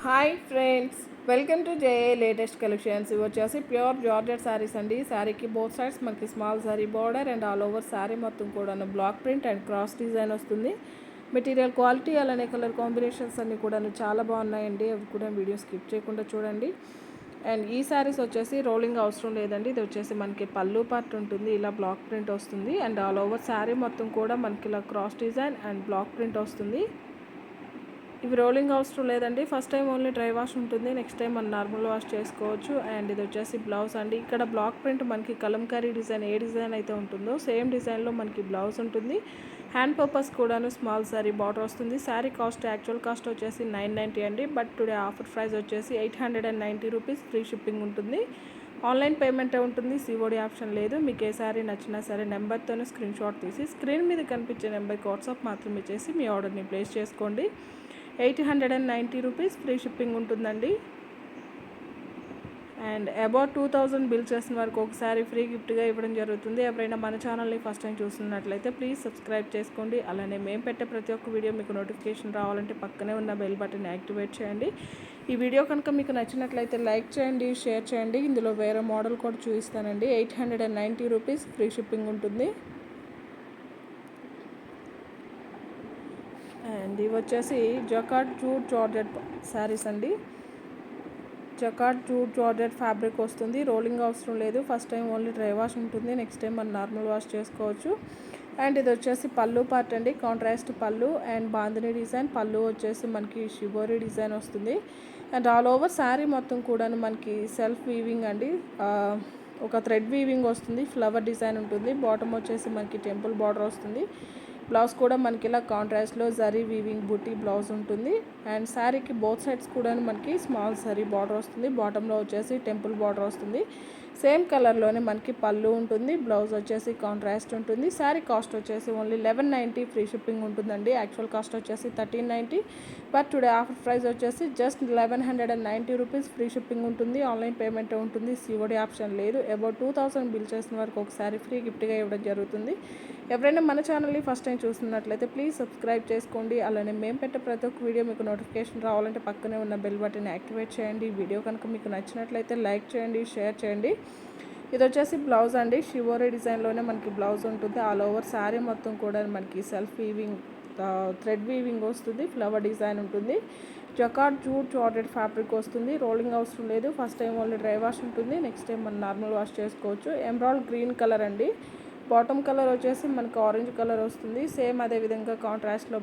Hi friends, welcome to JA latest collections. ఇవి వచ్చేసి pure georgette saris అండి. శారీకి బోత్ సైడ్స్ మనకి small sari border and all over sari మొత్తం కూడా block print and cross design వస్తుంది. మెటీరియల్ క్వాలిటీ అలానే కలర్ కాంబినేషన్స్ అన్నీ కూడా చాలా బాగున్నాయండి. అవి కూడా వీడియో స్కిప్ చేయకుండా చూడండి. అండ్ ఈ శారీస్ వచ్చేసి రోలింగ్ అవసరం లేదండి. ఇది వచ్చేసి మనకి పళ్ళు పార్ట్ ఉంటుంది, ఇలా బ్లాక్ ప్రింట్ వస్తుంది. అండ్ ఆల్ ఓవర్ శారీ మొత్తం కూడా మనకి ఇలా cross design and block print వస్తుంది. ఇవి రోలింగ్ అవసరం లేదండి. First time only dry wash ఉంటుంది, నెక్స్ట్ టైం మనం నార్మల్ వాష్ చేసుకోవచ్చు. అండ్ ఇది వచ్చేసి బ్లౌజ్ అండి. ఇక్కడ బ్లాక్ ప్రింట్ మనకి కలంకారీ డిజైన్ ఏ డిజైన్ అయితే ఉంటుందో సేమ్ డిజైన్లో మనకి బ్లౌజ్ ఉంటుంది. హ్యాండ్ పర్పస్ కూడాను స్మాల్ శారీ బార్డర్ వస్తుంది. శారీ కాస్ట్ యాక్చువల్ కాస్ట్ వచ్చేసి 990 అండి. బట్ టుడే ఆఫర్ ప్రైస్ వచ్చేసి 890 రూపీస్. ఫ్రీ షిప్పింగ్ ఉంటుంది. ఆన్లైన్ పేమెంటే ఉంటుంది, సిఓడి ఆప్షన్ లేదు. మీకు ఏ శారీ నచ్చినా సరే నెంబర్తోనే స్క్రీన్ షాట్ తీసి స్క్రీన్ మీద కనిపించే నెంబర్కి వాట్సాప్ మాత్రమే చేసి మీ ఆర్డర్ని ప్లేస్ చేసుకోండి. 890 రూపీస్ ఫ్రీ షిప్పింగ్ ఉంటుందండి. అండ్ అబౌట్ 2000 బిల్ చేసిన వరకు ఒకసారి ఫ్రీ గిఫ్ట్గా ఇవ్వడం జరుగుతుంది. ఎవరైనా మన ఛానల్ని ఫస్ట్ టైం చూస్తున్నట్లయితే ప్లీజ్ సబ్స్క్రైబ్ చేసుకోండి. అలానే మేము పెట్టే ప్రతి ఒక్క వీడియో మీకు నోటిఫికేషన్ రావాలంటే పక్కనే ఉన్న బెల్ బటన్ యాక్టివేట్ చేయండి. ఈ వీడియో కనుక మీకు నచ్చినట్లయితే లైక్ చేయండి, షేర్ చేయండి. ఇందులో వేరే మోడల్ కూడా చూపిస్తానండి. 890 రూపీస్ ఫ్రీ షిప్పింగ్ ఉంటుంది. అండ్ ఇవి వచ్చేసి జకార్డ్ జూట్ జార్జెట్ శారీస్ అండి. జకార్డ్ జూట్ జార్జెట్ ఫ్యాబ్రిక్ వస్తుంది. రోలింగ్ అవసరం లేదు. First time only dry wash ఉంటుంది, నెక్స్ట్ టైం మనం నార్మల్ వాష్ చేసుకోవచ్చు. అండ్ ఇది వచ్చేసి పళ్ళు పార్ట్ అండి. కాంట్రాస్ట్ పళ్ళు అండ్ బాందిని డిజైన్. పళ్ళు వచ్చేసి మనకి షిబోరి డిజైన్ వస్తుంది. అండ్ ఆల్ ఓవర్ శారీ మొత్తం కూడా మనకి సెల్ఫ్ వీవింగ్ అండి. ఒక థ్రెడ్ వీవింగ్ వస్తుంది, ఫ్లవర్ డిజైన్ ఉంటుంది. బాటమ్ వచ్చేసి మనకి టెంపుల్ బార్డర్ వస్తుంది. బ్లౌజ్ కూడా మనకి ఇలా కాంట్రాస్ట్లో జరీ వీవింగ్ బుట్టి బ్లౌజ్ ఉంటుంది. అండ్ శారీకి బోత్ సైడ్స్ కూడా మనకి స్మాల్ జరీ బార్డర్ వస్తుంది. బాటంలో వచ్చేసి టెంపుల్ బార్డర్ వస్తుంది. సేమ్ కలర్లోనే మనకి పళ్ళు ఉంటుంది. బ్లౌజ్ వచ్చేసి కాంట్రాస్ట్ ఉంటుంది. శారీ కాస్ట్ వచ్చేసి ఓన్లీ 1190 ఫ్రీ షిప్పింగ్ ఉంటుందండి. యాక్చువల్ కాస్ట్ వచ్చేసి 1390, బట్ టుడే ఆఫర్ ప్రైస్ వచ్చేసి జస్ట్ 1190 రూపీస్ ఫ్రీ షిప్పింగ్ ఉంటుంది. ఆన్లైన్ పేమెంట్ ఉంటుంది, సిఓడి ఆప్షన్ లేదు. అబౌట్ 2000 బిల్ చేసిన వరకు ఒకసారి ఫ్రీ గిఫ్ట్గా ఇవ్వడం జరుగుతుంది. ఎవరైనా మన ఛానల్ని ఫస్ట్ టైం చూస్తున్నట్లయితే ప్లీజ్ సబ్స్క్రైబ్ చేసుకోండి. అలానే మేము పెట్టే ప్రతి ఒక్క వీడియో మీకు నోటిఫికేషన్ రావాలంటే పక్కనే ఉన్న బెల్ బటన్ యాక్టివేట్ చేయండి. వీడియో కనుక మీకు నచ్చినట్లయితే లైక్ చేయండి, షేర్ చేయండి. ఇది వచ్చేసి బ్లౌజ్ అండి. షివోరీ డిజైన్లోనే మనకి బ్లౌజ్ ఉంటుంది. ఆల్ ఓవర్ శారీ మొత్తం కూడా మనకి సెల్ఫ్ వీవింగ్ థ్రెడ్ వీవింగ్ వస్తుంది. ఫ్లవర్ డిజైన్ ఉంటుంది. జకార్డ్ జూట్ జార్జెట్ ఫ్యాబ్రిక్ వస్తుంది. రోలింగ్ అవసరం లేదు. First time only dry wash ఉంటుంది, నెక్స్ట్ టైం మనం నార్మల్ వాష్ చేసుకోవచ్చు. ఎమరాల్డ్ గ్రీన్ కలర్ అండి. బాటమ్ కలర్ వచ్చేసి మనకి ఆరెంజ్ కలర్ వస్తుంది. సేమ్ అదే విధంగా కాంట్రాస్ట్లో